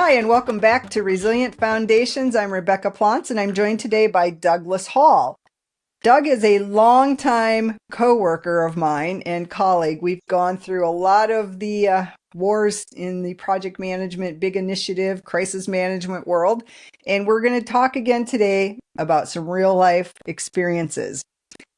Hi, and welcome back to Resilient Foundations. I'm Rebecca Plantz, and I'm joined today by Douglas Hall. Doug is a longtime coworker of mine and colleague. We've gone through a lot of the wars in the project management, big initiative, crisis management world, and we're going to talk again today about some real life experiences.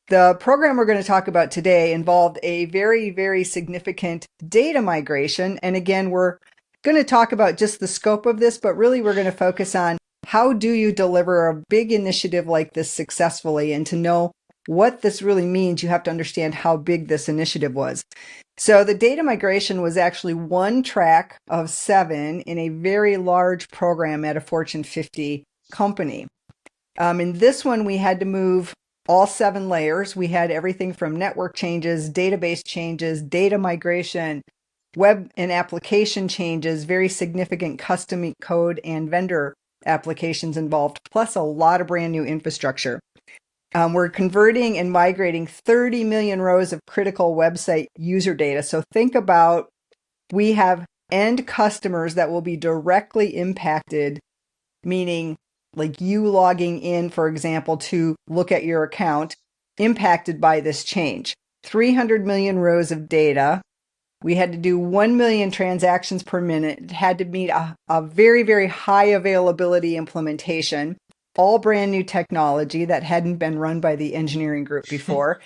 The program we're going to talk about today involved a very, very significant data migration, and again, we're going to talk about just the scope of this, but really we're going to focus on how do you deliver a big initiative like this successfully, and to know what this really means, you have to understand how big this initiative was. So the data migration was actually one track of 7 in a very large program at a Fortune 50 company. In this one, we had to move all 7 layers. We had everything from network changes, database changes, data migration, web and application changes, very significant custom code and vendor applications involved, plus a lot of brand new infrastructure. We're converting and migrating 30 million rows of critical website user data. So think about, we have end customers that will be directly impacted, meaning like you logging in, for example, to look at your account, impacted by this change. 300 million rows of data. We had to do 1 million transactions per minute. It had to meet a very, very high availability implementation, all brand new technology that hadn't been run by the engineering group before.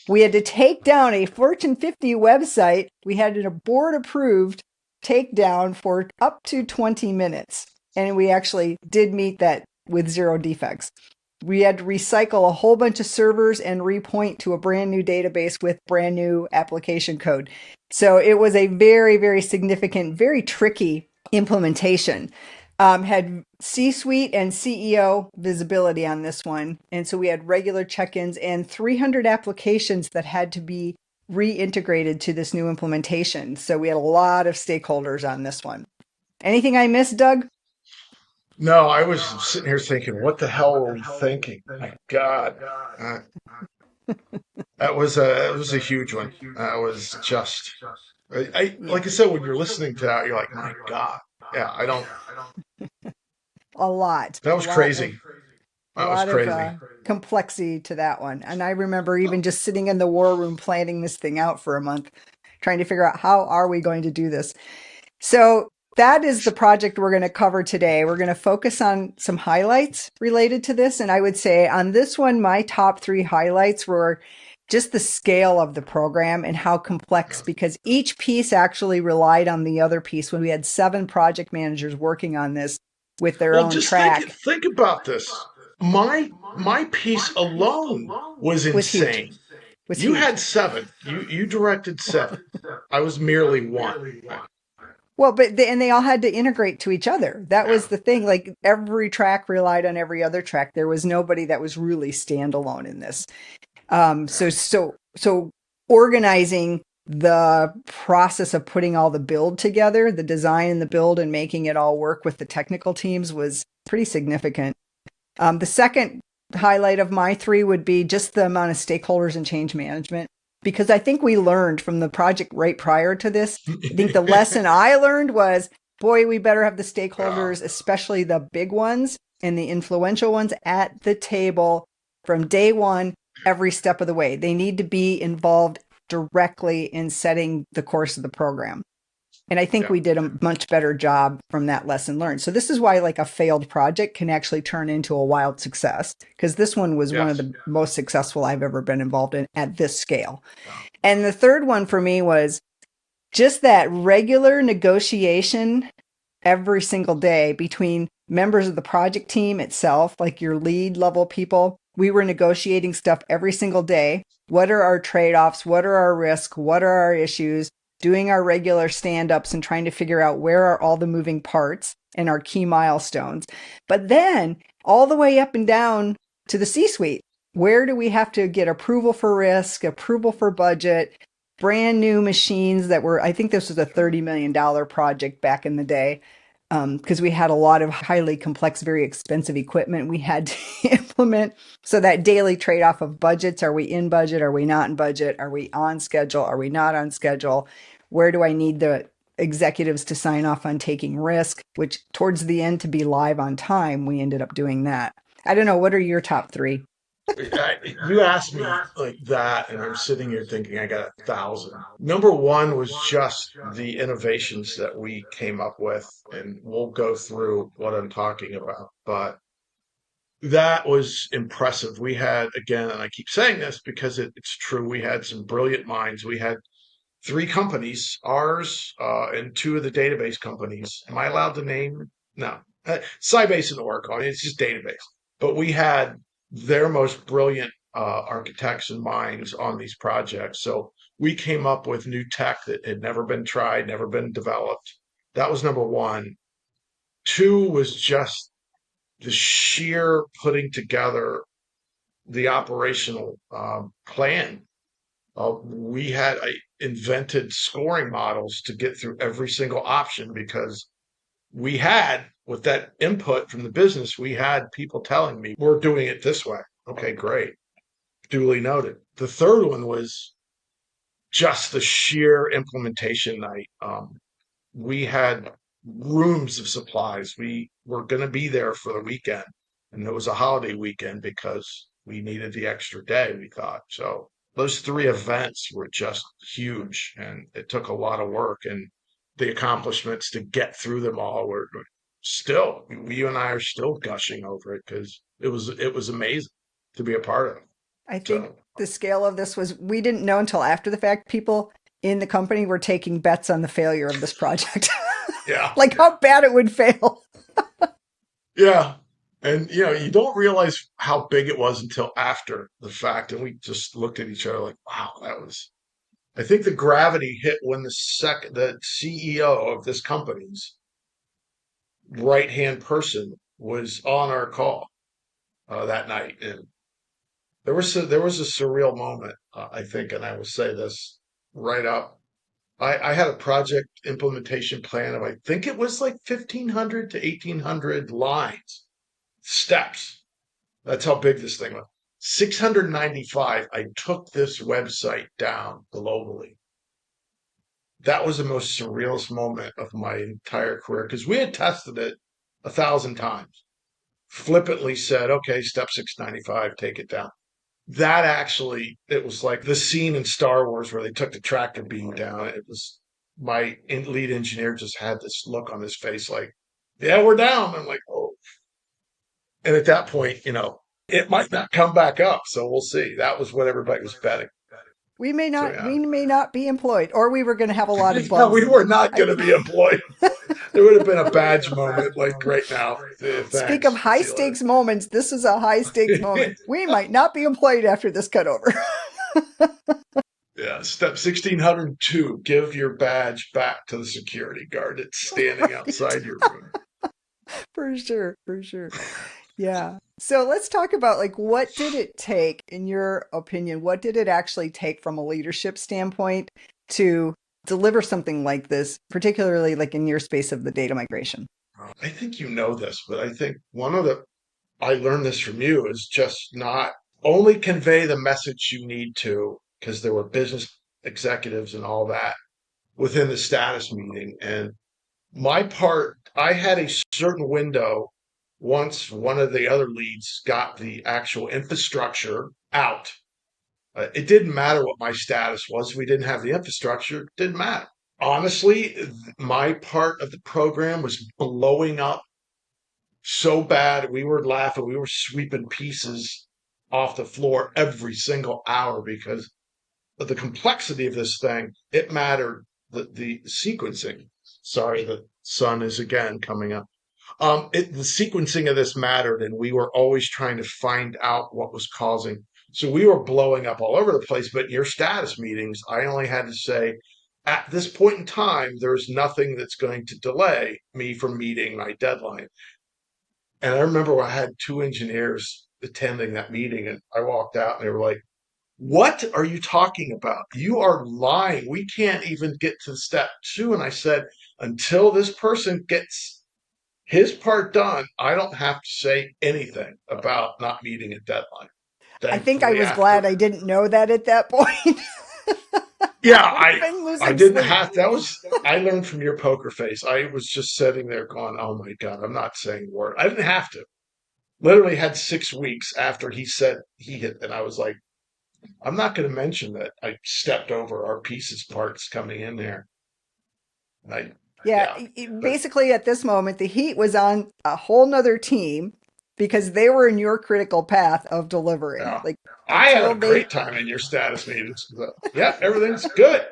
We had to take down a Fortune 50 website. We had a board approved takedown for up to 20 minutes. And we actually did meet that with 0 defects. We had to recycle a whole bunch of servers and repoint to a brand new database with brand new application code. So it was a very, very significant, very tricky implementation. Had C-suite and CEO visibility on this one. And so we had regular check-ins and 300 applications that had to be reintegrated to this new implementation. So we had a lot of stakeholders on this one. Anything I missed, Doug? No, I was sitting here thinking, what the hell were we thinking? My God, uh, that was a huge one. That was just, like I said, when you're listening to that, you're like, my God, yeah, I don't. A lot, That was crazy. a That was lot of crazy. complexity to that one. And I remember even just sitting in the war room planning this thing out for a month, trying to figure out how are we going to do this. So that is the project we're going to cover today. We're going to focus on some highlights related to this. And I would say on this one, my top 3 highlights were just the scale of the program and how complex, because each piece actually relied on the other piece. When we had 7 project managers working on this with their Well, own just think track, think about this. My piece alone was was huge, insane. was You huge. had 7. You directed 7. I was merely 1. Well, but and they all had to integrate to each other. That Yeah. was the thing. Like every track relied on every other track. There was nobody that was really standalone in this. So organizing the process of putting all the build together, the design and the build, and making it all work with the technical teams was pretty significant. The second highlight of my 3 would be just the amount of stakeholders and change management, because I think we learned from the project right prior to this. I think the lesson I learned was, boy, we better have the Yeah. stakeholders, especially the big ones and the influential ones, at the table from day one, every step of the way. They need to be involved directly in setting the course of the program. And I think Yeah. we did a much better job from that lesson learned. So this is why like a failed project can actually turn into a wild success, because this one was one of Yes. the most successful I've ever been involved in at this scale. Yeah. And the third one for me was just that regular negotiation every single day between members of the project team itself, like your lead level people. We were negotiating stuff every single day. What are our trade-offs? What are our risks? What are our issues? Doing our regular stand-ups and trying to figure out where are all the moving parts and our key milestones. But then all the way up and down to the C-suite. Where do we have to get approval for risk, approval for budget, brand new machines that were, I think this was a $30 million project back in the day, because we had a lot of highly complex, very expensive equipment we had to implement. So that daily trade-off of budgets, are we in budget? Are we not in budget? Are we on schedule? Are we not on schedule? Where do I need the executives to sign off on taking risk, which towards the end to be live on time, we ended up doing that. I don't know. What are your top three? You asked me like that, and I'm sitting here thinking I got 1,000. Number one was just the innovations that we came up with, and we'll go through what I'm talking about. But that was impressive. We had, again, and I keep saying this because it's true, we had some brilliant minds. We had three companies, ours and two of the database companies. Am I allowed to name? No. Sybase and Oracle. I mean, it's just database. But we had their most brilliant architects and minds on these projects. So we came up with new tech that had never been tried, never been developed. That was number one. Two was just the sheer putting together the operational plan. We had invented scoring models to get through every single option because we had, with that input from the business, we had people telling me, we're doing it this way. Okay, great. Duly noted. The third one was just the sheer implementation night. We had rooms of supplies. We were going to be there for the weekend, and it was a holiday weekend because we needed the extra day, we thought. So those three events were just huge, and it took a lot of work, and the accomplishments to get through them all were still, you and I are still gushing over it because it was amazing to be a part of. I think So the scale of this was we didn't know until after the fact. People in the company were taking bets on the failure of this project, yeah, like how bad it would fail. yeah. And you don't realize how big it was until after the fact. And we just looked at each other like, wow, that was, I think the gravity hit when the CEO of this company's right hand person was on our call that night. And there was a surreal moment, I think, and I will say this right up. I had a project implementation plan of, I think it was like 1,500 to 1,800 lines, steps. That's how big this thing was. 695, I took this website down globally. That was the most surrealist moment of my entire career because we had tested it 1,000 times. Flippantly said, okay, step 695, take it down. That actually, it was like the scene in Star Wars where they took the tractor beam down. It was my lead engineer just had this look on his face like, yeah, we're down. I'm like, oh. And at that point, it might not come back up. So we'll see. That was what everybody was betting. We may So not yeah. we may not be employed, or we were going to have a lot of No, bugs. we were not I going to be employed. There would have been a badge moment like right now. speak of Thanks. high See you stakes moments. This is a high stakes later. moment. We might not be employed after this cutover. Yeah, step 1602, give your badge back to the security guard that's standing Right. outside your room. For sure, for sure. Yeah. So let's talk about like what did it take, in your opinion, what did it actually take from a leadership standpoint to deliver something like this, particularly like in your space of the data migration? I think you know this, but I think I learned this from you, is just not only convey the message you need to, because there were business executives and all that within the status meeting. And my part, I had a certain window once one of the other leads got the actual infrastructure out. It didn't matter what my status was. We didn't have the infrastructure. It didn't matter. Honestly, my part of the program was blowing up so bad. We were laughing. We were sweeping pieces off the floor every single hour because of the complexity of this thing. It mattered. The sequencing. Sorry, the sun is again coming up. The sequencing of this mattered, and we were always trying to find out what was causing. So we were blowing up all over the place. But in your status meetings, I only had to say, at this point in time, there's nothing that's going to delay me from meeting my deadline. And I remember I had two engineers attending that meeting, and I walked out, and they were like, "What are you talking about? You are lying. We can't even get to step two." And I said, "Until this person gets his part done, I don't have to say anything about not meeting a deadline." I think I Thankfully, was glad after, I didn't know that at that point. Yeah, Would have been I losing didn't sleep. have that was I learned from your poker face. I was just sitting there going, "Oh my God, I'm not saying a word." I didn't have to. Literally had 6 weeks after he said he hit, and I was like, "I'm not going to mention that I stepped over our pieces parts coming in there." I Yeah, yeah, but basically at this moment, the Heat was on a whole nother team because they were in your critical path of delivering. yeah, Like I had until a they great time in your status meetings. Yeah, everything's good.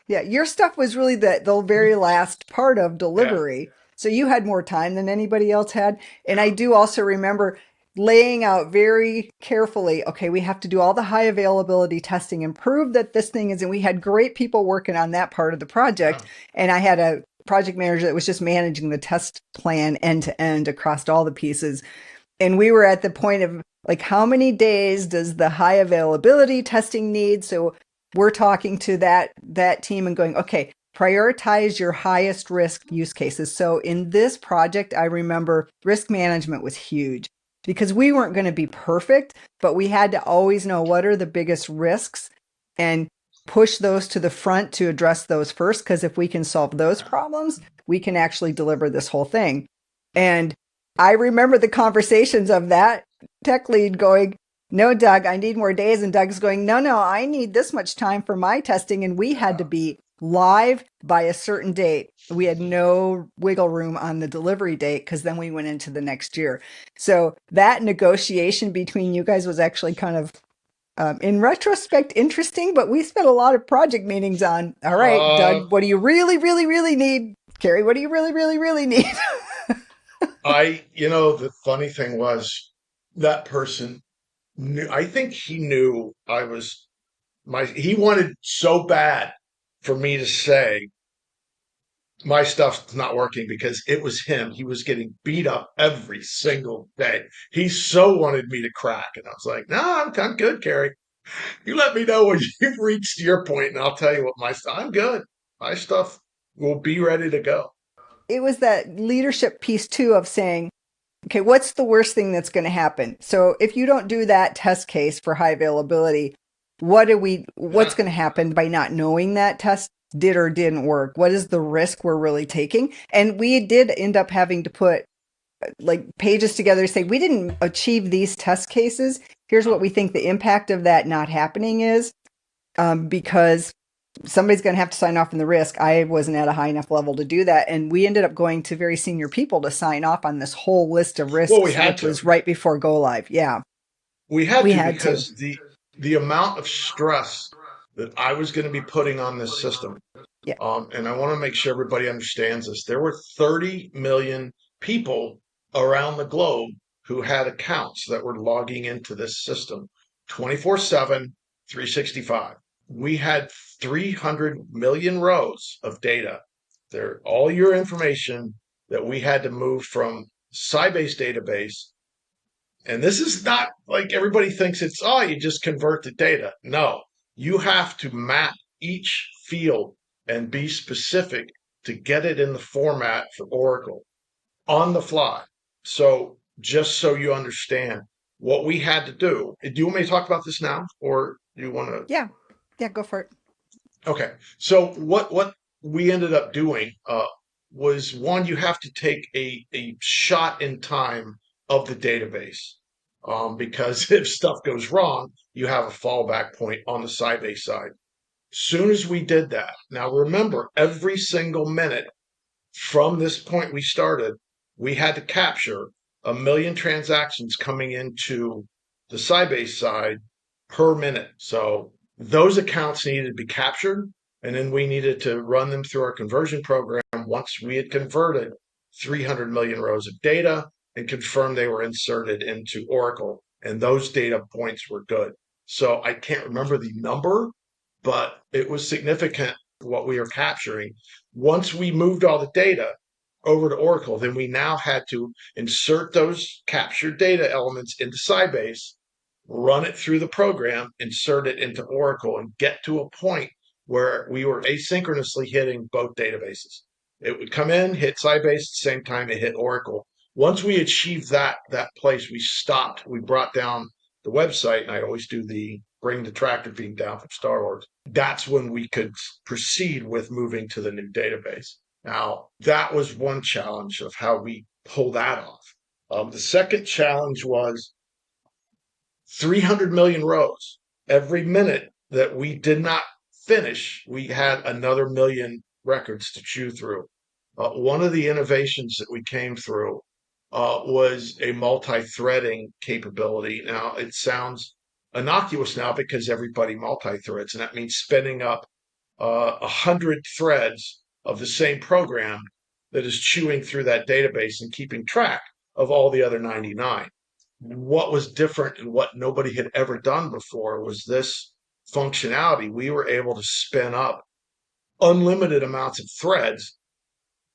Yeah, your stuff was really the very last part of Yeah, delivery. So you had more time than anybody else had. And I do also remember laying out very carefully, okay, we have to do all the high availability testing and prove that this thing is, and we had great people working on that part of the project. yeah. And I had a project manager that was just managing the test plan end to end across all the pieces. And we were at the point of like, how many days does the high availability testing need? So we're talking to that team and going, okay, prioritize your highest risk use cases. So in this project, I remember risk management was huge because we weren't going to be perfect, but we had to always know what are the biggest risks and push those to the front to address those first. Because if we can solve those problems, we can actually deliver this whole thing. And I remember the conversations of that tech lead going, no, Doug, I need more days. And Doug's going, no, I need this much time for my testing. And we had to be live by a certain date. We had no wiggle room on the delivery date because then we went into the next year. So that negotiation between you guys was actually kind of, in retrospect, interesting. But we spent a lot of project meetings on, all right, Uh, Doug, what do you really, really, really need? Carrie, what do you really, really, really need? the funny thing was that person knew, I think he knew he wanted so bad for me to say my stuff's not working because it was him. He was getting beat up every single day. He so wanted me to crack. And I was like, no, I'm good, Carrie. You let me know when you've reached your point and I'll tell you what I'm good. My stuff will be ready to go. It was that leadership piece too of saying, okay, what's the worst thing that's going to happen? So if you don't do that test case for high availability, what's Yeah. going to happen by not knowing that test did or didn't work? What is the risk we're really taking? And we did end up having to put like pages together to say, we didn't achieve these test cases. Here's what we think the impact of that not happening is, because somebody's going to have to sign off on the risk. I wasn't at a high enough level to do that. And we ended up going to very senior people to sign off on this whole list of Well, we risks, had which to. was right before go live. Yeah, We had we to had to. because the amount of stress that I was going to be putting on this system. Yeah. And I want to make sure everybody understands this. There were 30 million people around the globe who had accounts that were logging into this system 24/7, 365. We had 300 million rows of data. There, all your information that we had to move from Sybase database. And this is not like everybody thinks it's, oh, you just convert the data. No, you have to map each field and be specific to get it in the format for Oracle on the fly. So just so you understand what we had to do. Do you want me to talk about this now or do you want to? Yeah. Yeah. Go for it. Okay. So what we ended up doing was one, you have to take a shot in time of the database. Because if stuff goes wrong, you have a fallback point on the Sybase side. Soon as we did that, now remember, every single minute from this point we started, we had to capture 1 million transactions coming into the Sybase side per minute. So those accounts needed to be captured, and then we needed to run them through our conversion program once we had converted 300 million rows of data and confirmed they were inserted into Oracle. And those data points were good. So I can't remember the number, but it was significant what we were capturing. Once we moved all the data over to Oracle, then we now had to insert those captured data elements into Sybase, run it through the program, insert it into Oracle, and get to a point where we were asynchronously hitting both databases. It would come in, hit Sybase at the same time it hit Oracle. Once we achieved that place, we stopped. We brought down the website, and I always do the bring the tractor beam down from Star Wars. That's when we could proceed with moving to the new database. Now, that was one challenge of how we pull that off. The second challenge was 300 million rows. Every minute that we did not finish, we had another million records to chew through. One of the innovations that we came through was a multi-threading capability. Now, it sounds innocuous now because everybody multi-threads, and that means spinning up 100 threads of the same program that is chewing through that database and keeping track of all the other 99. What was different and what nobody had ever done before was this functionality. We were able to spin up unlimited amounts of threads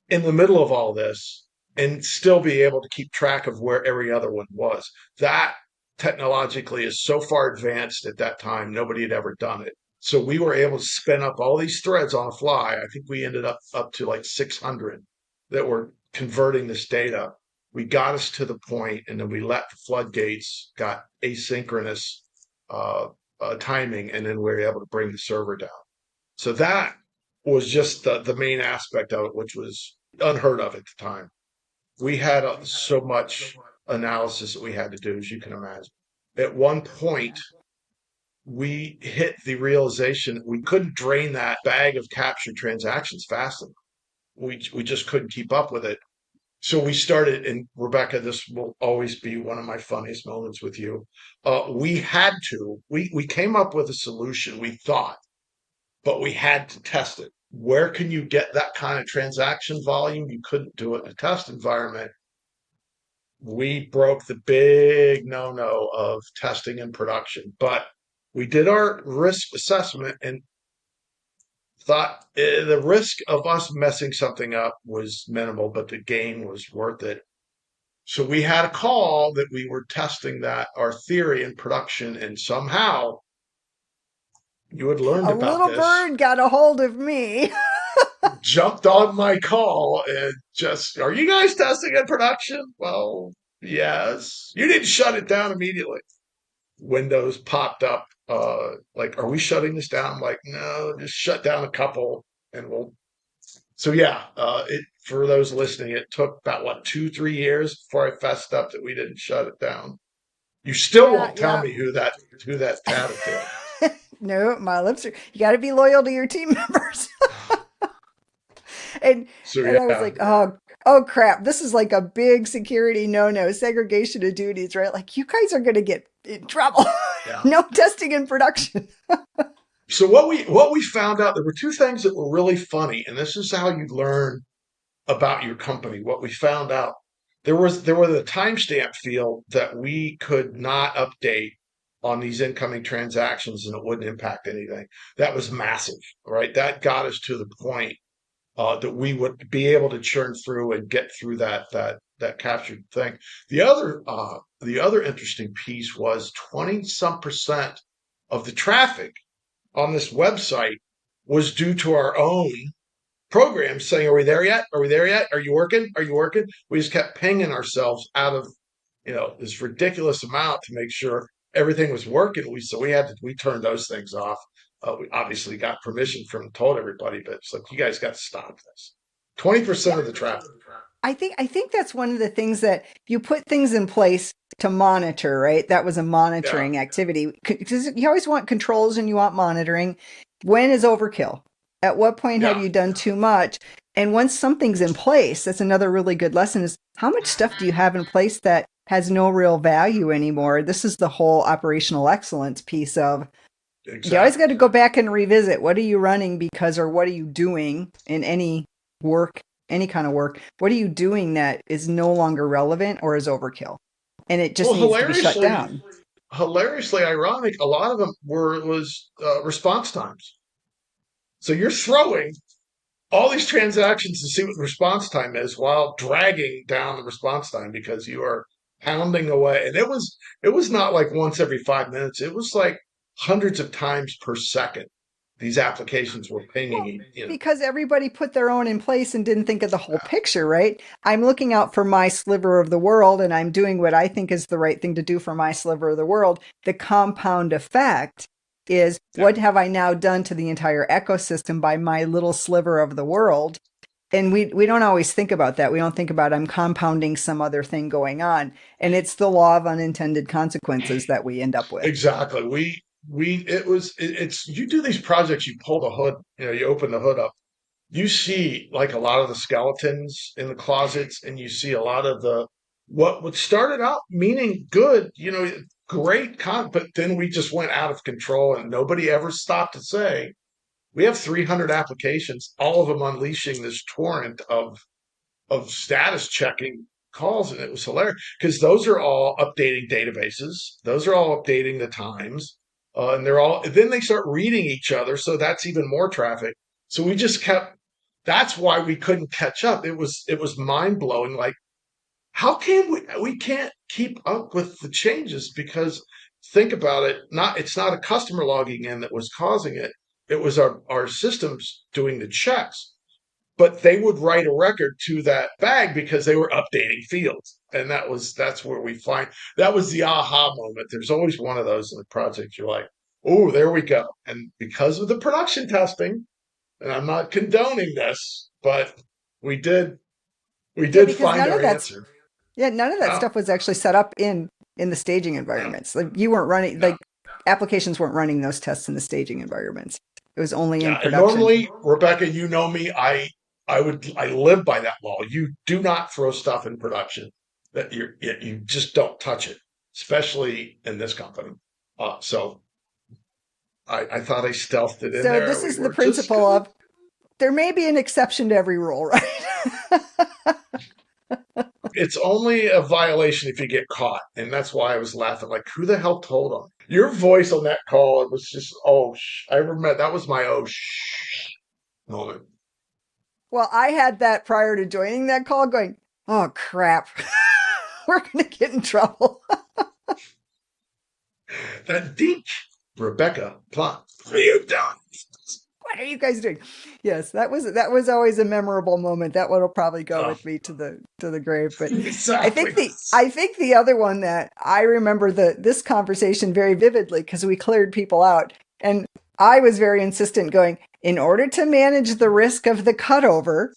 in the middle of all this and still be able to keep track of where every other one was. That technologically is so far advanced at that time, nobody had ever done it. So we were able to spin up all these threads on the fly. I think we ended up to like 600 that were converting this data. We got us to the point, and then we let the floodgates, got asynchronous timing, and then we were able to bring the server down. So that was just the main aspect of it, which was unheard of at the time. We had so much analysis that we had to do, as you can imagine. At one point, we hit the realization that we couldn't drain that bag of captured transactions fast enough. We just couldn't keep up with it. So we started, and Rebecca, this will always be one of my funniest moments with you. We came up with a solution, we thought, but we had to test it. Where can you get that kind of transaction volume? You couldn't do it in a test environment. We broke the big no-no of testing in production, but we did our risk assessment and thought the risk of us messing something up was minimal, but the gain was worth it. So we had a call that we were testing that our theory in production, and somehow you had learned A about little this, bird got a hold of me. jumped on my call and just, are you guys testing in production? Well, yes. You didn't shut it down immediately. Windows popped up, like, are we shutting this down? I'm like, no, just shut down a couple and we'll. So yeah, for those listening, it took about what 2-3 years before I fessed up that we didn't shut it down. You still Yeah, won't tell yeah. me who that tattletale. No, my lips are. You got to be loyal to your team members. and So and I was yeah, like, oh crap, this is like a big security no segregation of duties, right? Like you guys are going to get in trouble. yeah. No testing in production. So what we found out, there were two things that were really funny, and this is how you learn about your company. What we found out, there was a timestamp field that we could not update on these incoming transactions, and it wouldn't impact anything. That was massive, right? That got us to the point that we would be able to churn through and get through that captured thing. The other interesting piece was 20-some% of the traffic on this website was due to our own programs saying, "Are we there yet? Are we there yet? Are you working? Are you working?" We just kept pinging ourselves out of this ridiculous amount to make sure everything was working. We turned those things off. We obviously got permission from told everybody, but it's like you guys got to stop this. 20% of the traffic. I think that's one of the things that you put things in place to monitor, right? That was a Yeah, monitoring activity because you always want controls and you want monitoring. When is overkill? At what point have yeah. you done too much? And once something's in place, that's another really good lesson is how much stuff do you have in place that has no real value anymore? This is the whole operational excellence piece of you always got Exactly. to go back and revisit what are you running because or what are you doing in any work, any kind of work, what are you doing that is no longer relevant or is overkill and it just Well, needs to be shut hilariously, down. hilariously ironic, a lot of them was response times. So you're throwing all these transactions to see what the response time is while dragging down the response time because you are pounding away. And it was not like once every 5 minutes. It was like hundreds of times per second these applications were Well, pinging, because everybody put their own in place and didn't think of the whole picture, right? I'm looking out for my sliver of the world and I'm doing what I think is the right thing to do for my sliver of the world. The compound effect is yeah, what have I now done to the entire ecosystem by my little sliver of the world? And we don't always think about that. We don't think about I'm compounding some other thing going on. And it's the law of unintended consequences that we end up with. exactly. It's you do these projects, you pull the hood, you open the hood up, you see like a lot of the skeletons in the closets, and you see a lot of the what started out meaning good, great but then we just went out of control, and nobody ever stopped to say we have 300 applications, all of them unleashing this torrent of status checking calls, and it was hilarious because those are all updating databases, those are all updating the times, and they're all then they start reading each other, so that's even more traffic. So we just kept. That's why we couldn't catch up. It was mind blowing. Like, how can we can't keep up with the changes because think about it. It's not a customer logging in that was causing it. It was our systems doing the checks, but they would write a record to that bag because they were updating fields. And that's where we find that was the aha moment. There's always one of those in the project. You're like, oh, there we go. And because of the production testing, and I'm not condoning this, but we did we Yeah, did because find our answer. none of that Oh, stuff was actually set up in the staging no, environments. Like you weren't running no. like applications weren't running those tests in the staging environments. It was only in Yeah, and production. normally, Rebecca, you know me, I live by that law. You do not throw stuff in production that you just don't touch it, especially in this company. So I thought I stealthed it in So there. this We is the were just principle gonna. of there may be an exception to every rule, right? It's only a violation if you get caught, and that's why I was laughing. Like, who the hell told him? Your voice on that call, it was just, oh, I remember that was my oh moment. Well, I had that prior to joining that call going, oh crap. We're going to get in trouble. That dink, Rebecca Plot. What are you doing? What are you guys doing? Yes, that was always a memorable moment. That one will probably go Oh, with me to the grave. But I exactly. think the other one that I remember this conversation very vividly because we cleared people out, and I was very insistent, going in order to manage the risk of the cutover,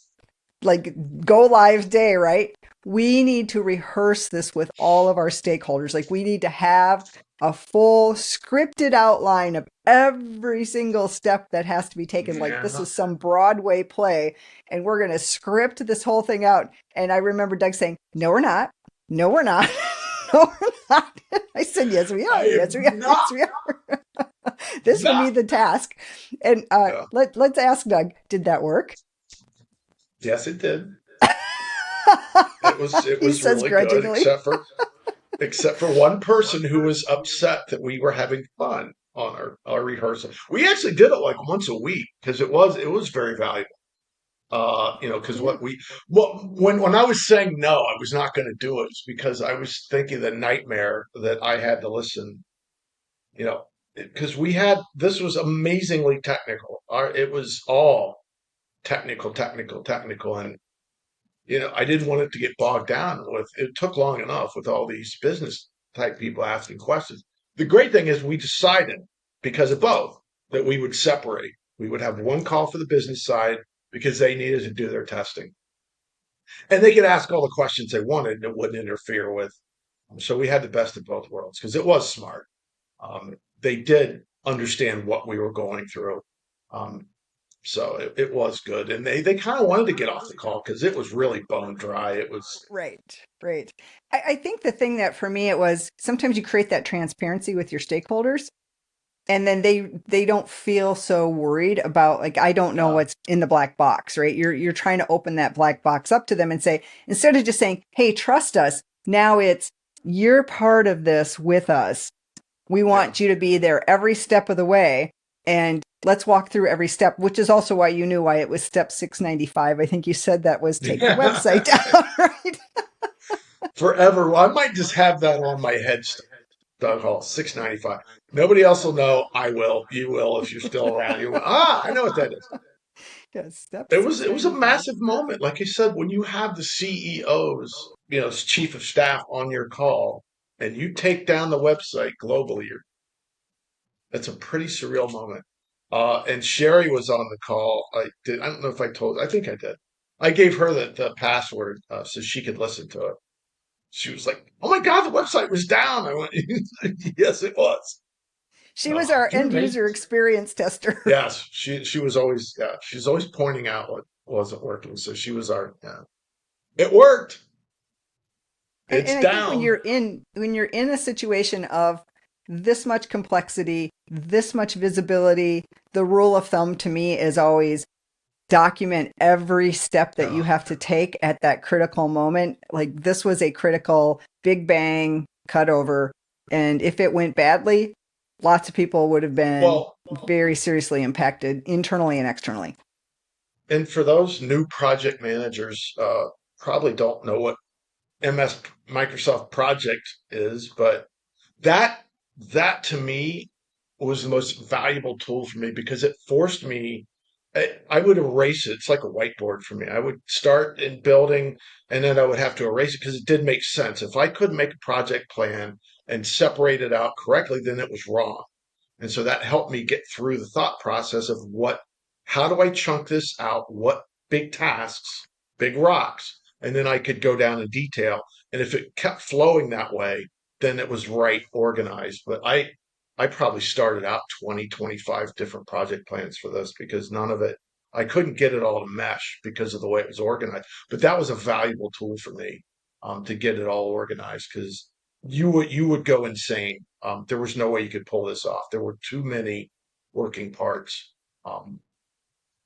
like go live day, right? We need to rehearse this with all of our stakeholders. Like we need to have a full scripted outline of every single step that has to be taken. Like this Yeah. is some Broadway play and we're going to script this whole thing out. And I remember Doug saying, no, we're not. No, we're not. No, we're not. I said, yes, we I are. Yes, am we are. not, Yes, we are. This will be not. the task. And Yeah. let's ask Doug, did that work? Yes, it did. It He was says really good, grudgingly. except for one person who was upset that we were having fun on our rehearsal. We actually did it like once a week because it was very valuable. Because Yeah. when I was saying no, I was not going to do it, it's because I was thinking the nightmare that I had to listen. You know, because this was amazingly technical. It was all technical, technical, technical, and I didn't want it to get bogged down with. It took long enough with all these business type people asking questions. The great thing is we decided because of both that we would separate. We would have one call for the business side because they needed to do their testing, and they could ask all the questions they wanted, and it wouldn't interfere with. So we had the best of both worlds because it was smart. They did understand what we were going through. Um, so it was good. And they kind of wanted to get off the call because it was really bone dry. It was, Right, right. I think the thing that for me it was sometimes you create that transparency with your stakeholders and then they don't feel so worried about like I don't know yeah, what's in the black box, right? You're trying to open that black box up to them and say, instead of just saying, hey, trust us, now it's you're part of this with us. We yeah. want you to be there every step of the way. And let's walk through every step, which is also why you knew why it was step 695. I think you said that was take the website down, right? Forever. Well, I might just have that on my headstone. Doug Hall, 695. Nobody else will know. I will. You will if you're still around. You will. I know what that is. Yes, step It was a 695. massive moment. Like I said, when you have the CEOs, as chief of staff on your call, and you take down the website globally, it's a pretty surreal moment. And Sherry was on the call. I don't know if I told. I think I did. I gave her the password so she could listen to it. She was like, "Oh my God, the website was down." I went, "Yes, it was." She was our You're end amazing. user experience tester. Yes, she was always, yeah, she's always pointing out what wasn't working. So she was our, yeah. It worked. It's And I think down. when you're in a situation of this much complexity, this much visibility, the rule of thumb to me is always document every step that you Oh, have to take at that critical moment. Like this was a critical big bang cutover. And if it went badly, lots of people would have been well, very seriously impacted internally and externally. and for those new project managers, probably don't know what MS Microsoft Project is, but that that to me was the most valuable tool for me because it forced me. I would erase it. It's like a whiteboard for me. I would start in building, and then I would have to erase it because it did make sense. If I couldn't make a project plan and separate it out correctly, then it was wrong. And so that helped me get through the thought process of how do I chunk this out? What big tasks, big rocks? And then I could go down in detail. And if it kept flowing that way, then it was right organized. But I probably started out 20, 25 different project plans for this because none of it, I couldn't get it all to mesh because of the way it was organized. But that was a valuable tool for me to get it all organized because you would go insane. There was no way you could pull this off. There were too many working parts. Um,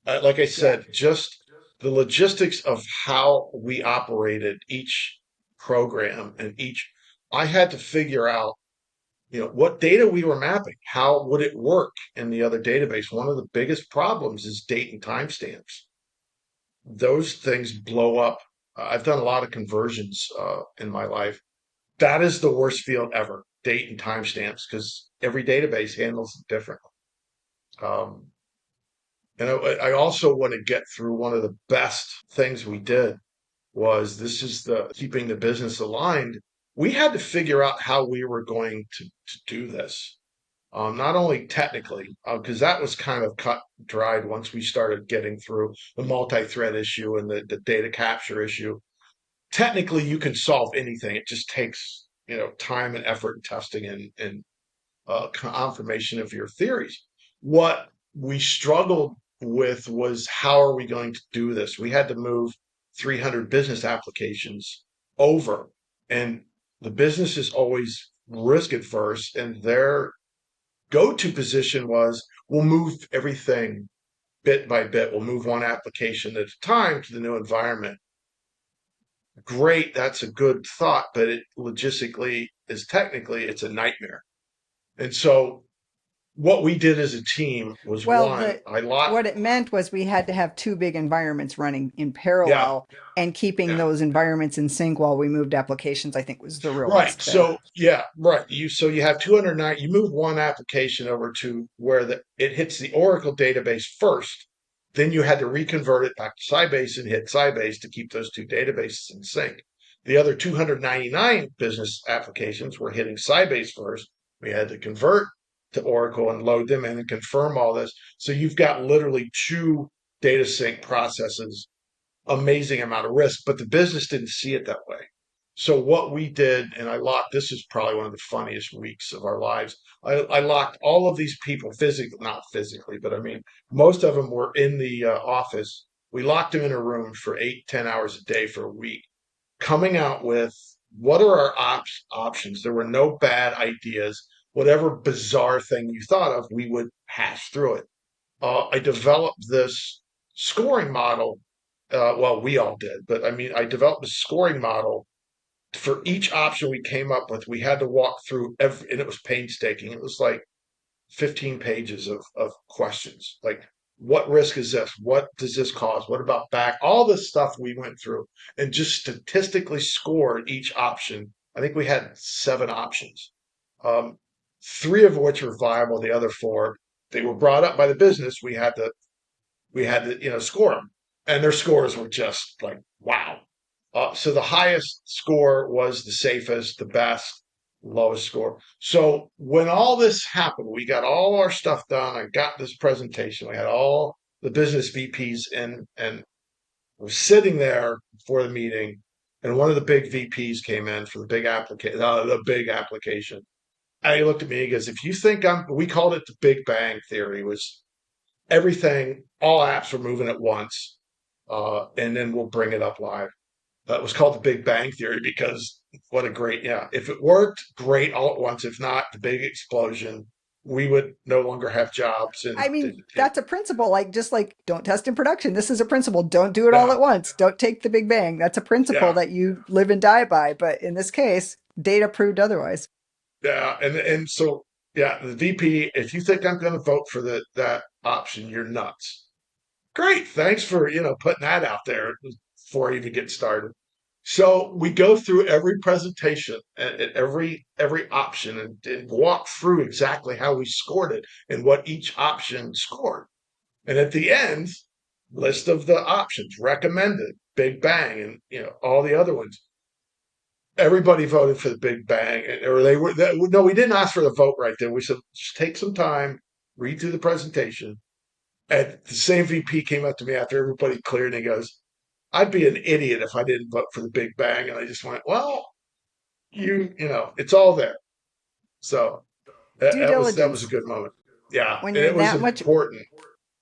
like I Yeah. said, just the logistics of how we operated each program and I had to figure out, what data we were mapping. How would it work in the other database? One of the biggest problems is date and timestamps. Those things blow up. I've done a lot of conversions in my life. That is the worst field ever, date and timestamps, because every database handles it differently. Um, and I also want to get through one of the best things we did was this is the keeping the business aligned. We had to figure out how we were going to do this. Not only technically, because that was kind of cut and dried once we started getting through the multi-thread issue and the data capture issue. Technically, you can solve anything. It just takes, time and effort and testing and confirmation of your theories. What we struggled with was how are we going to do this? We had to move 300 business applications over, and the business is always risk adverse, and their go-to position was we'll move everything bit by bit. We'll move one application at a time to the new environment. Great, that's a good thought, but it logistically is technically it's a nightmare. And so what we did as a team was Well, one, the I locked, what it meant was we had to have two big environments running in yeah, parallel and keeping yeah, those environments in sync while we moved applications, I think was the real right. risk there. So yeah, right. You have 209. You move one application over to where it hits the Oracle database first. Then you had to reconvert it back to Sybase and hit Sybase to keep those two databases in sync. The other 299 business applications were hitting Sybase first. We had to convert to Oracle and load them in and confirm all this. So you've got literally two data sync processes, amazing amount of risk, but the business didn't see it that way. So what we did, and I locked, this is probably one of the funniest weeks of our lives. I locked all of these people physically, not physically, but I mean, most of them were in the office. We locked them in a room for 8, 10 hours a day for a week, coming out with what are our options. There were no bad ideas. Whatever bizarre thing you thought of, we would hash through it. I developed this scoring model. Well, we all did, but I mean, I developed a scoring model for each option we came up with. We had to walk through every, and it was painstaking. It was like 15 pages of questions. Like, what risk is this? What does this cause? What about back? All this stuff we went through and just statistically scored each option. I think we had 7 options Um, three of which were viable. The other four, they were brought up by the business. We had to score them, and their scores were just like wow. So the highest score was the safest, the best, lowest score. So when all this happened, we got all our stuff done. I got this presentation. We had all the business VPs in, and we're sitting there before the meeting, and one of the big VPs came in for the big application. And he looked at me. He goes, "If you think we called it the Big Bang Theory, was everything, all apps were moving at once, and then we'll bring it up live." That was called the Big Bang Theory because what a great, yeah. If it worked, great all at once. If not, the big explosion, we would no longer have jobs. I mean, that's a principle. Like, just like don't test in production. This is a principle. Don't do it all Yeah, at once. Don't take the big bang. That's a principle yeah, that you live and die by. But in this case, data proved otherwise. yeah. And so, yeah, the VP, if you think I'm going to vote for that option, you're nuts. Great. Thanks for, putting that out there before I even get started. So we go through every presentation and every option and walk through exactly how we scored it and what each option scored. And at the end, list of the options recommended, Big Bang, and all the other ones. Everybody voted for the Big Bang, or no, we didn't ask for the vote right there. We said just take some time, read through the presentation. And the same VP came up to me after everybody cleared, and he goes, "I'd be an idiot if I didn't vote for the Big Bang." And I just went, "Well, it's all there." So that, Due that was a diligence. good moment. Yeah, When and you're it in was that much important.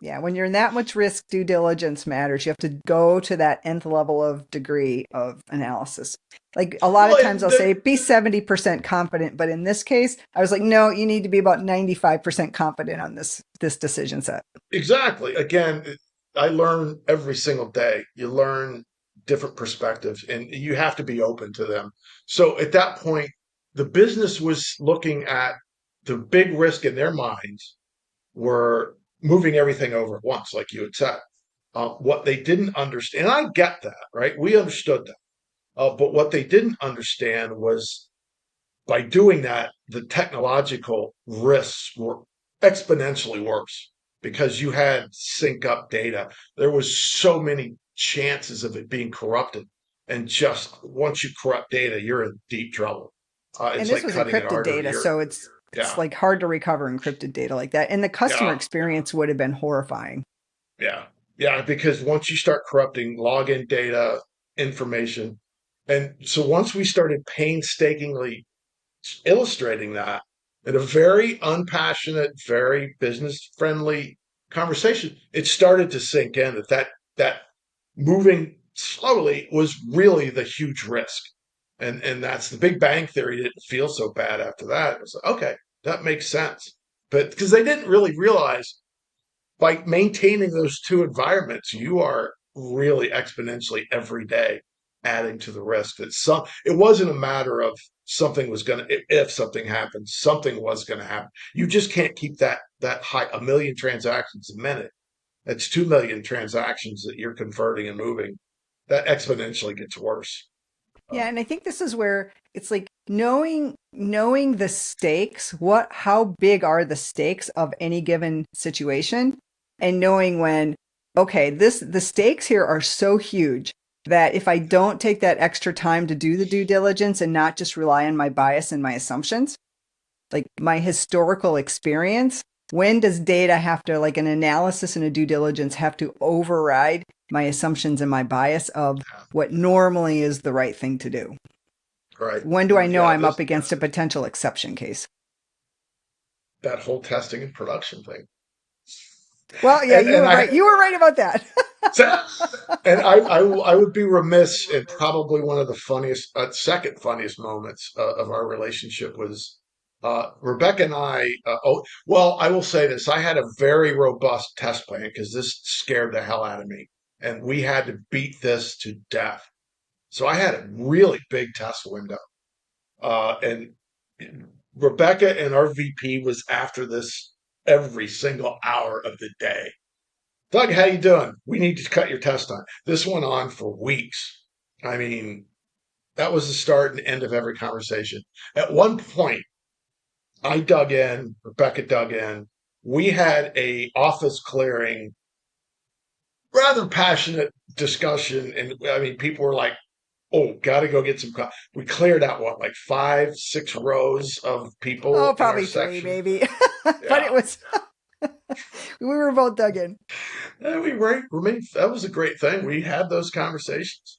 Yeah, when you're in that much risk, due diligence matters. You have to go to that nth level of degree of analysis. Like a lot Well, of times I'll say be 70% confident, but in this case, I was like, no, you need to be about 95% confident on this decision set. exactly. Again, I learn every single day. You learn different perspectives, and you have to be open to them. So at that point, the business was looking at the big risk in their minds were moving everything over at once, like you had said. What they didn't understand, and I get that, right? We understood that. But what they didn't understand was by doing that, the technological risks were exponentially worse because you had sync up data. There was so many chances of it being corrupted. And just once you corrupt data, you're in deep trouble. And It's this like was cutting an encrypted artery. data, so it's Yeah, like hard to recover encrypted data like that. And the customer yeah, experience would have been horrifying. yeah, yeah. Because once you start corrupting login data, information, and so once we started painstakingly illustrating that in a very unpassionate, very business friendly conversation, it started to sink in that moving slowly was really the huge risk. And that's the Big Bang Theory didn't feel so bad after that. It was like, okay, that makes sense. But because they didn't really realize by maintaining those two environments, you are really exponentially every day adding to the risk. It wasn't a matter of something was going to, if something happened, something was going to happen. You just can't keep that high, a million transactions a minute. That's 2 million transactions that you're converting and moving. That exponentially gets worse. Yeah, and I think this is where it's like knowing the stakes, how big are the stakes of any given situation, and knowing when, okay, the stakes here are so huge that if I don't take that extra time to do the due diligence and not just rely on my bias and my assumptions, like my historical experience, when does data have to, like an analysis and a due diligence, have to override my assumptions and my bias of what normally is the right thing to do? Right. When do I know Yeah. I'm up against a potential exception case? That whole testing and production thing. Well, yeah, And you and were I right. You were right about that. so, and I would be remiss, and probably one of the funniest, second funniest moments of our relationship was Rebecca and I. Well, I will say this: I had a very robust test plan because this scared the hell out of me, and we had to beat this to death. So I had a really big test window, and Rebecca and our VP was after this every single hour of the day. "Doug, how you doing? We need to cut your test time." This went on for weeks. I mean, that was the start and end of every conversation. At one point, I dug in, Rebecca dug in. We had a office clearing, rather passionate discussion. And I mean, people were like, oh, got to go get some coffee. We cleared out what, like 5, 6 rows of Oh, people in our probably three, section. maybe. But Yeah. it was, we were both dug in. And we remained, that was a great thing. We had those conversations.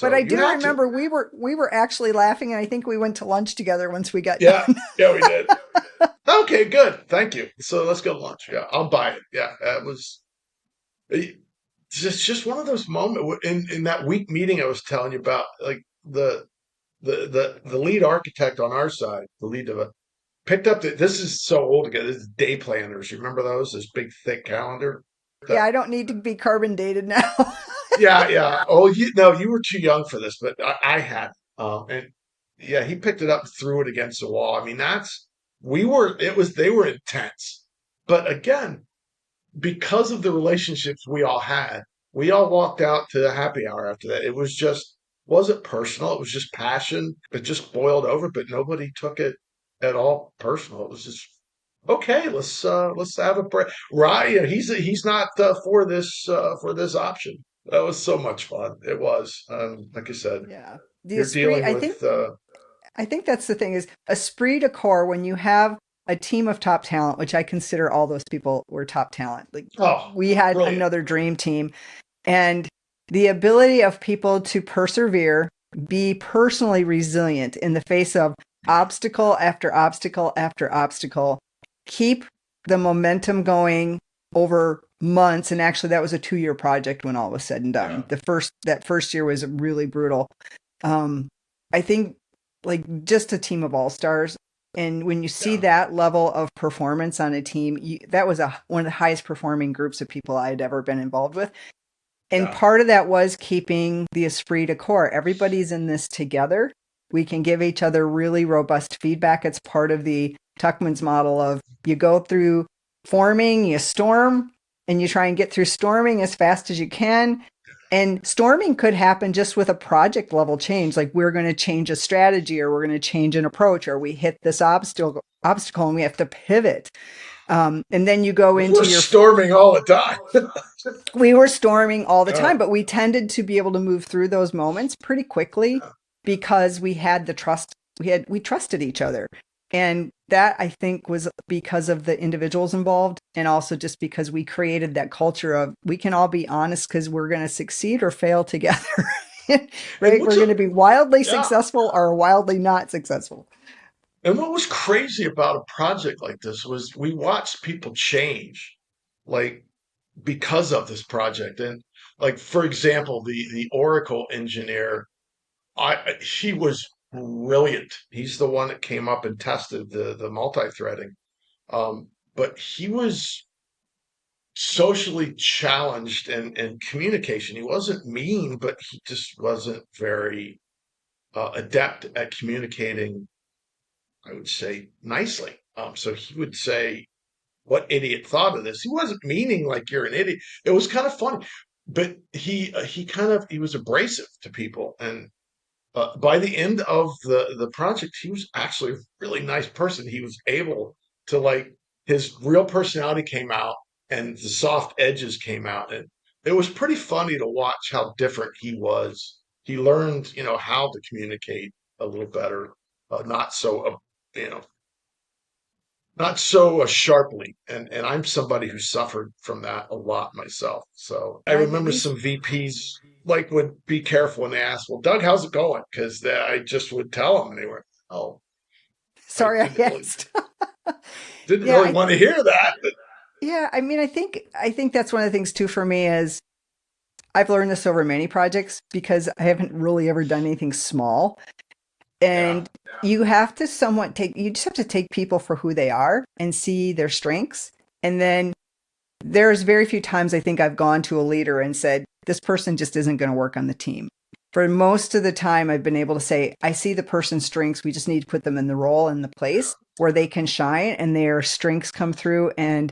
But So I you do had to. remember we were actually laughing, and I think we went to lunch together once we got Yeah. done. Yeah, we did. Okay, good. Thank you. So let's go to lunch. Yeah, I'll buy it. Yeah, it was it's just one of those moments in that week meeting I was telling you about, like the lead architect on our side, the lead of a picked up this is so old ago. This is day planners. You remember those? This big thick calendar. Yeah, That I don't need to be carbon dated now. yeah, yeah. Oh, you no, you were too young for this, but I had. And yeah, he picked it up, and threw it against the wall. I mean, that's we were. It was they were intense, but again, because of the relationships we all had, we all walked out to the happy hour after that. It was just wasn't personal. It was just passion. It just boiled over, but nobody took it at all personal. It was just okay. Let's have a break. Ryan, he's not for this option. That was so much fun. It was. Like I said, Yeah. The you're esprit, dealing I with think I think that's the thing is esprit de corps when you have a team of top talent, which I consider all those people were top talent. Like oh, we had brilliant. another dream team, and the ability of people to persevere, be personally resilient in the face of obstacle after obstacle after obstacle, keep the momentum going over months. And actually that was a 2-year project when all was said and Yeah, done. That first year was really brutal. um, I think like just a team of all stars. And when you see yeah, that level of performance on a team, that was one of the highest performing groups of people I had ever been involved with. And yeah, part of that was keeping the esprit de corps. Everybody's in this together. We can give each other really robust feedback. It's part of the Tuckman's model of you go through forming, you storm, and you try and get through storming as fast as you can. And storming could happen just with a project level change, like we're going to change a strategy or we're going to change an approach or we hit this obstacle and we have to pivot. And then you go we were into your storming all the time. we were storming all the Yeah. time, but we tended to be able to move through those moments pretty quickly because we had the trust. We trusted each other. And that I think was because of the individuals involved and also just because we created that culture of we can all be honest because we're going to succeed or fail together. And Right? what's We're going to be wildly yeah. successful or wildly not successful. And what was crazy about a project like this was we watched people change, like because of this project. And like for example, the Oracle engineer, he was brilliant. He's the one that came up and tested the multi-threading. But he was socially challenged and communication. He wasn't mean, but he just wasn't very adept at communicating, I would say, nicely. So he would say, "What idiot thought of this?" He wasn't meaning like you're an idiot. It was kind of funny, but he was abrasive to people. And by the end of the project, he was actually a really nice person. He was able to like his real personality came out, and the soft edges came out, and it was pretty funny to watch how different he was. He learned, how to communicate a little better, not so, you know, not so sharply. And I'm somebody who suffered from that a lot myself. So I Yeah, remember some VPs like would be careful when they asked, "Well, Doug, how's it going?" Because I just would tell them, and they were, "Oh, I sorry I asked. didn't Yeah, really want to hear that." But yeah, I mean, I think that's one of the things too for me is I've learned this over many projects because I haven't really ever done anything small. yeah, And you have to you just have to take people for who they are and see their strengths. And then there's very few times I think I've gone to a leader and said, this person just isn't going to work on the team. For most of the time, I've been able to say, I see the person's strengths. We just need to put them in the role and the place where they can shine and their strengths come through. And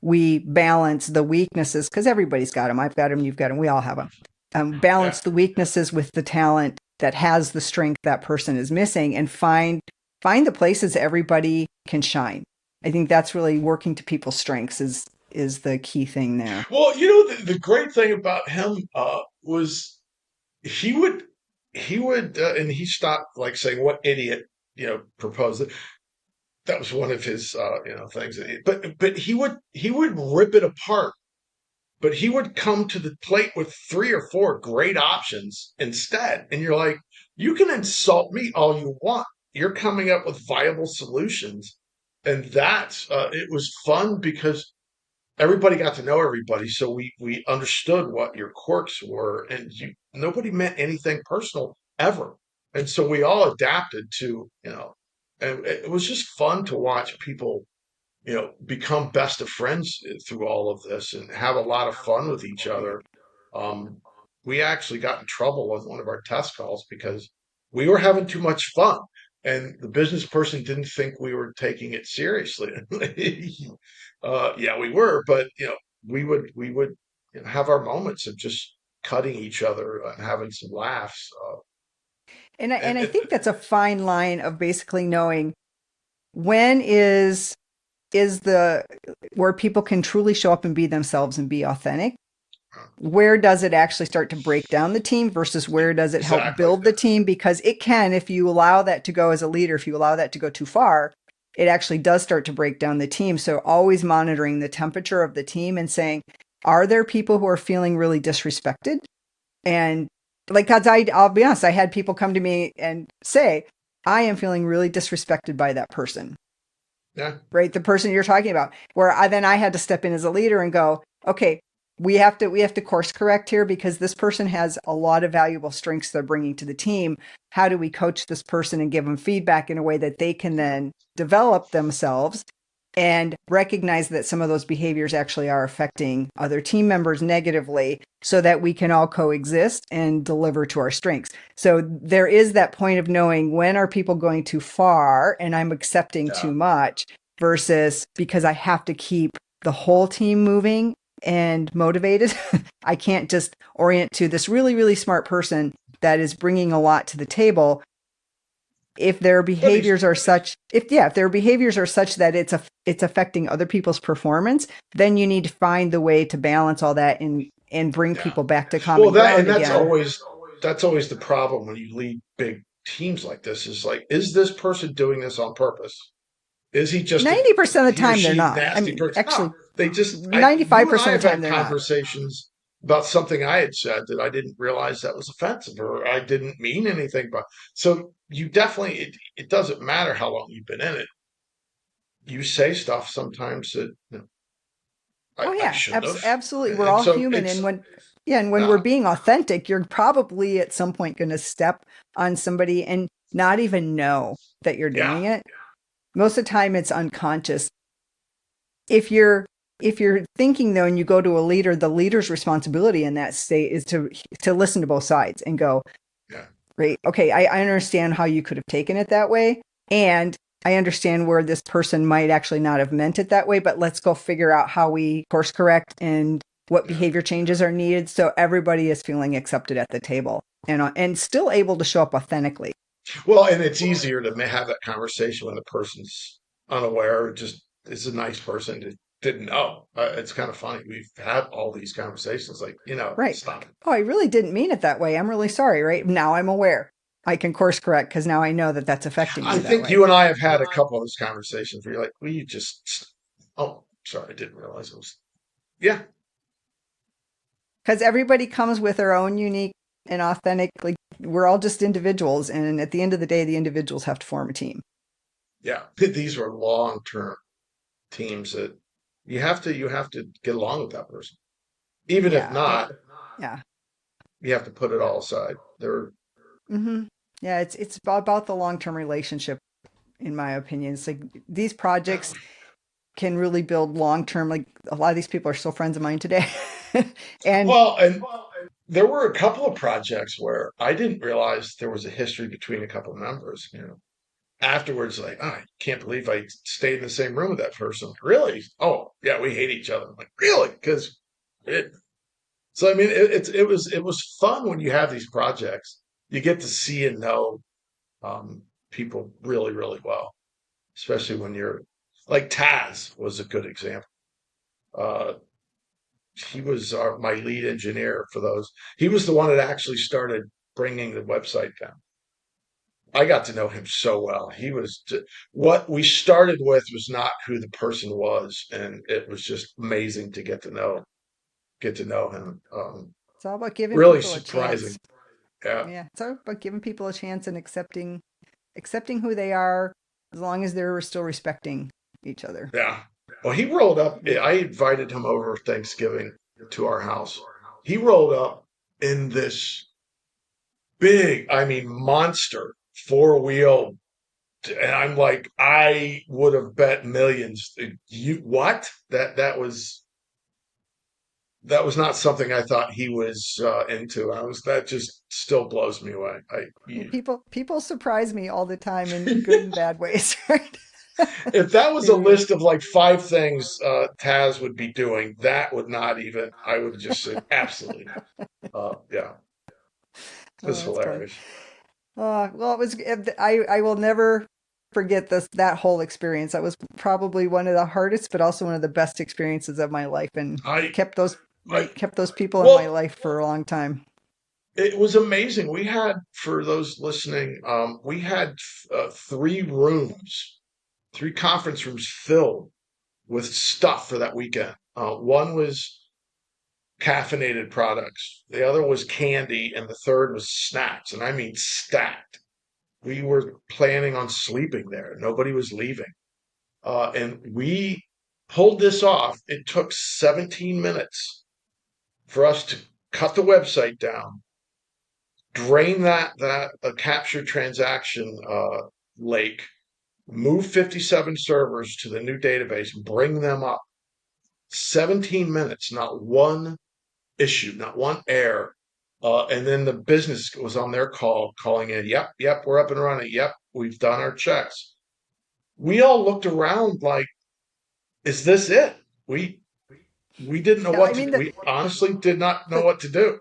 we balance the weaknesses because everybody's got them. I've got them. You've got them. We all have them. yeah, Balance the weaknesses with the talent that has the strength that person is missing and find find the places everybody can shine. I think that's really working to people's strengths is the key thing there. Well, the great thing about him was he would and he stopped like saying what idiot proposed it. That was one of his things. But he would rip it apart. But he would come to the plate with three or four great options instead, and you're like, you can insult me all you want. You're coming up with viable solutions, and that's it was fun because everybody got to know everybody, so we understood what your quirks were, and nobody meant anything personal ever, and so we all adapted to and it was just fun to watch people become best of friends through all of this and have a lot of fun with each other. um we actually got in trouble on one of our test calls because we were having too much fun, and the business person didn't think we were taking it seriously. Yeah, we were, but we would have our moments of just cutting each other and having some laughs. And And I think that's a fine line of basically knowing when is the where people can truly show up and be themselves and be authentic. Where does it actually start to break down the team versus where does it help exactly. build the team? Because it can, if you allow that to go as a leader, if you allow that to go too far, it actually does start to break down the team. So always monitoring the temperature of the team and saying, are there people who are feeling really disrespected? And like, cause I'll be honest, I had people come to me and say, I am feeling really disrespected by that person, Yeah. right? The person you're talking about, where I had to step in as a leader and go, okay, we have to course correct here because this person has a lot of valuable strengths they're bringing to the team. How do we coach this person and give them feedback in a way that they can then develop themselves and recognize that some of those behaviors actually are affecting other team members negatively so that we can all coexist and deliver to our strengths. So there is that point of knowing when are people going too far and I'm accepting Yeah. too much versus because I have to keep the whole team moving and motivated. I can't just orient to this really, really smart person that is bringing a lot to the table. If their But he's behaviors are such, if their behaviors are such that it's affecting other people's performance, then you need to find the way to balance all that and bring Yeah. people back to Well, common ground that's again. always the problem when you lead big teams like this is like, is this person doing this on purpose? Is he just 90% of the he or time they're she not. I nasty mean, person? No, actually, they just you and I 95% of have the time had they're not. conversations about something I had said that I didn't realize that was offensive or I didn't mean anything. But so you definitely it doesn't matter how long you've been in it. You say stuff sometimes that Oh I yeah, shouldn't have, absolutely. We're and all so human, and it's when we're yeah, being authentic, you're probably at some point going to step on somebody and not even know that you're yeah. doing it. Most of the time, it's unconscious. If you're thinking though, and you go to a leader, the leader's responsibility in that state is to listen to both sides and go, Yeah. great, okay, I understand how you could have taken it that way, and I understand where this person might actually not have meant it that way, but let's go figure out how we course correct and what Yeah. behavior changes are needed so everybody is feeling accepted at the table and still able to show up authentically. Well, and it's easier to have that conversation when the person's unaware, or just is a nice person that didn't know. It's kind of funny. We've had all these conversations, like, Right. stop it. Oh, I really didn't mean it that way. I'm really sorry, right? Now I'm aware. I can course correct because now I know that that's affecting I you that think way. you and I have had a couple of those conversations where you're like, "Will you just?" Oh, sorry, I didn't realize it was. Yeah, Because everybody comes with their own unique and authentic, like we're all just individuals. And at the end of the day, the individuals have to form a team. yeah. These were long-term teams that you have to get along with that person, even if Yeah. not. Yeah. You have to put it all aside. They're Mm-hmm. Yeah. It's about the long term relationship, in my opinion. It's like these projects can really build long term. Like a lot of these people are still friends of mine today. And well, and there were a couple of projects where I didn't realize there was a history between a couple of members. Afterwards, like, oh, I can't believe I stayed in the same room with that person. Really? Oh, yeah, we hate each other. I'm like, really? Because it. So I mean, it was fun when you have these projects. You get to see and know. people really, really well, especially when you're like Taz was a good example. Uh, he was my lead engineer for those. He was the one that actually started bringing the website down. I got to know him so well. What we started with was not who the person was, and it was just amazing to get to know him. It's all about giving Really people a surprising. chance. Yeah, Yeah, it's all about giving people a chance and accepting who they are, as long as they're still respecting each other. yeah. Well, he rolled up. I invited him over Thanksgiving to our house. He rolled up in this big, I mean, monster four-wheel. And I'm like, I would have bet millions. You what? That was not something I thought he was into. That just still blows me away. People surprise me all the time in good and bad ways, right? If that was They a really. list of like five things Taz would be doing, that would not even. I would just say absolutely not. Yeah, Oh, it's that's fun. hilarious. Well, it was. I will never forget that whole experience. That was probably one of the hardest, but also one of the best experiences of my life, and I, I, kept those people in my well, life for a long time. it was amazing. We had, for those listening, we had three rooms, three conference rooms filled with stuff for that weekend. One was caffeinated products, the other was candy, and the third was snacks. And I mean stacked. We were planning on sleeping there. Nobody was leaving. And we pulled this off. It took 17 minutes for us to cut the website down, drain that captured transaction lake, move 57 servers to the new database, bring them up. 17 minutes, not one issue, not one error. And then the business was on their call, calling in, yep, yep, we're up and running. Yep, we've done our checks. We all looked around like, is this it? We didn't know Yeah, I what to mean do. We honestly did not know the what to do.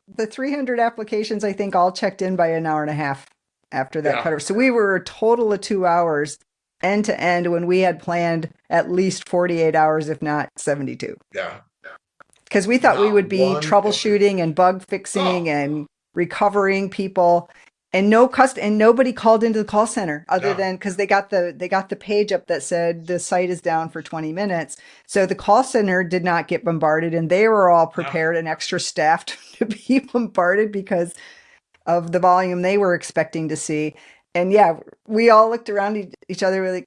the 300 applications, I think, all checked in by an hour and a half after that Yeah, cutover. So we were a total of 2 hours end to end when we had planned at least 48 hours, if not 72. yeah. Because we thought we Not would be one issue. troubleshooting and bug Oh, fixing and recovering people, and nobody called into the call center other no, than because they got the page up that said the site is down for 20 minutes. So the call center did not get bombarded, and they were all no. prepared and extra staffed to be bombarded because of the volume they were expecting to see. And yeah, we all looked around each other like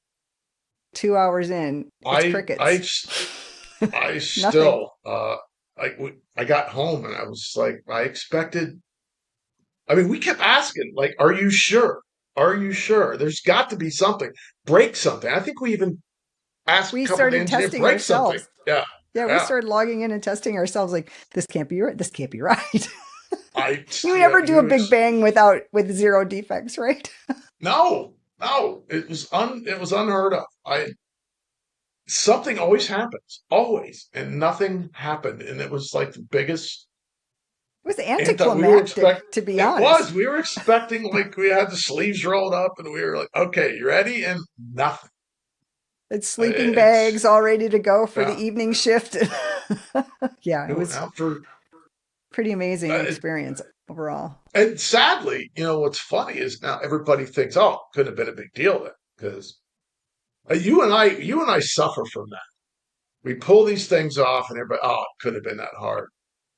2 hours in, it's I, I, crickets. I Nothing. still, I got home and I was like, I expected. I mean, we kept asking, like, are you sure? Are you sure? There's got to be something. Break something. I think we even asked a We couple of the started engineers, testing break something. ourselves. Yeah, Yeah, we yeah. started logging in and testing ourselves like this can't be right. This can't be right. You Yeah, never do a big bang with zero defects, right? no, no, it was unheard of. Something always happens, always, and nothing happened. And it was like the biggest It was we were anticlimactic, expect to be it honest. was. We were expecting like we had the sleeves rolled up and we were like, okay, you ready? And nothing. It's sleeping It's bags all ready to go for the yeah. evening shift. Yeah, it was Out for pretty amazing it, experience overall. and sadly, what's funny is now everybody thinks, oh, it couldn't have been a big deal then, because you and I suffer from that. We pull these things off, and everybody, oh, it couldn't have been that hard.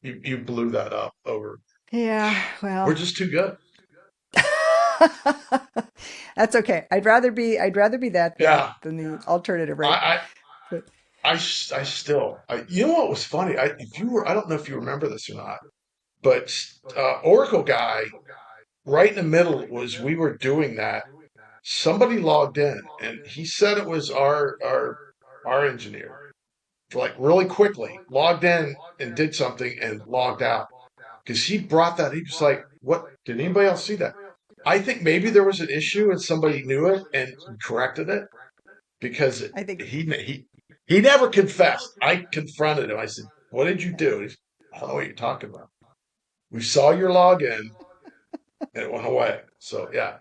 You blew that up over. Yeah, We're well, just too good. that's okay. I'd rather be that Yeah, than the alternative, right? I, But I still, you know what was funny? I don't know if you remember this or not, but Oracle guy, right in the middle was we were doing that. Somebody logged in, and he said it was our engineer. Like really quickly, logged in and did something and logged out because he brought that. He was like, "What? Did anybody else see that?" I think maybe there was an issue and somebody knew it and corrected it because I think he never confessed. I confronted him. I said, "What did you do?" He said, I don't know what you're talking about. We saw your login and it went away. So yeah,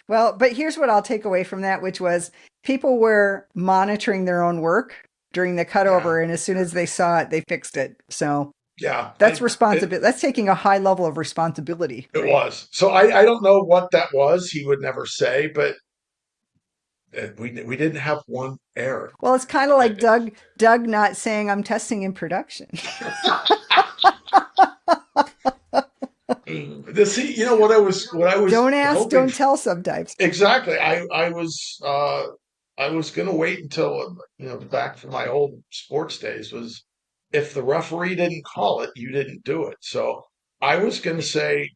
Well, but here's what I'll take away from that, which was people were monitoring their own work during the Yeah, cutover, and as soon as they saw it, they fixed it. So yeah. that's responsibility. That's taking a high level of responsibility, It right? was. So I don't know what that was. He would never say, but we didn't have one error. Well, it's kind of Uh, like Doug not saying I'm testing in production. See, what I was Don't ask, hoping don't tell sometimes. exactly. I was gonna wait until back from my old sports days was if the referee didn't call it, you didn't do it. So I was gonna say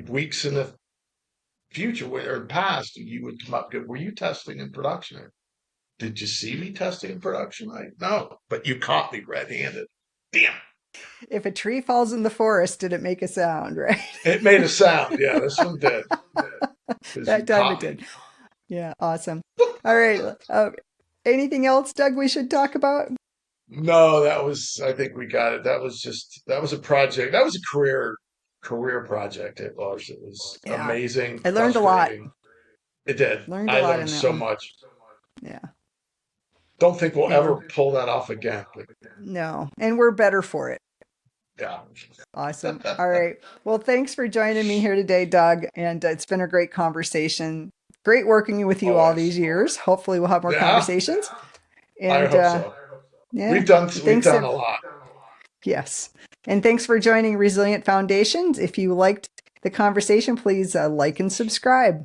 weeks in the future or past, you would come up. Were you testing in production? Did you see me testing in production? No, but you caught me red-handed. Damn. If a tree falls in the forest, did it make a sound, right? It made a sound. Yeah, this one did because you That time it caught me. did. Yeah, awesome. All right. Anything else, Doug, we should talk about? No, I think we got it. That was a project. That was a career project. It was. It was Yeah. amazing, I learned a lot. frustrating. It did. Learned a I lot learned in that so one. much. Yeah. Don't think we'll And ever pull that off again. But no, and we're better for it. yeah. Awesome. All right. Well, thanks for joining me here today, Doug. And it's been a great conversation. Great working with you all Always. these years. Hopefully, we'll have more Yeah, conversations. I And hope so. yeah, We've thanks. done a lot. Yes. And thanks for joining Resilient Foundations. If you liked the conversation, please like and subscribe.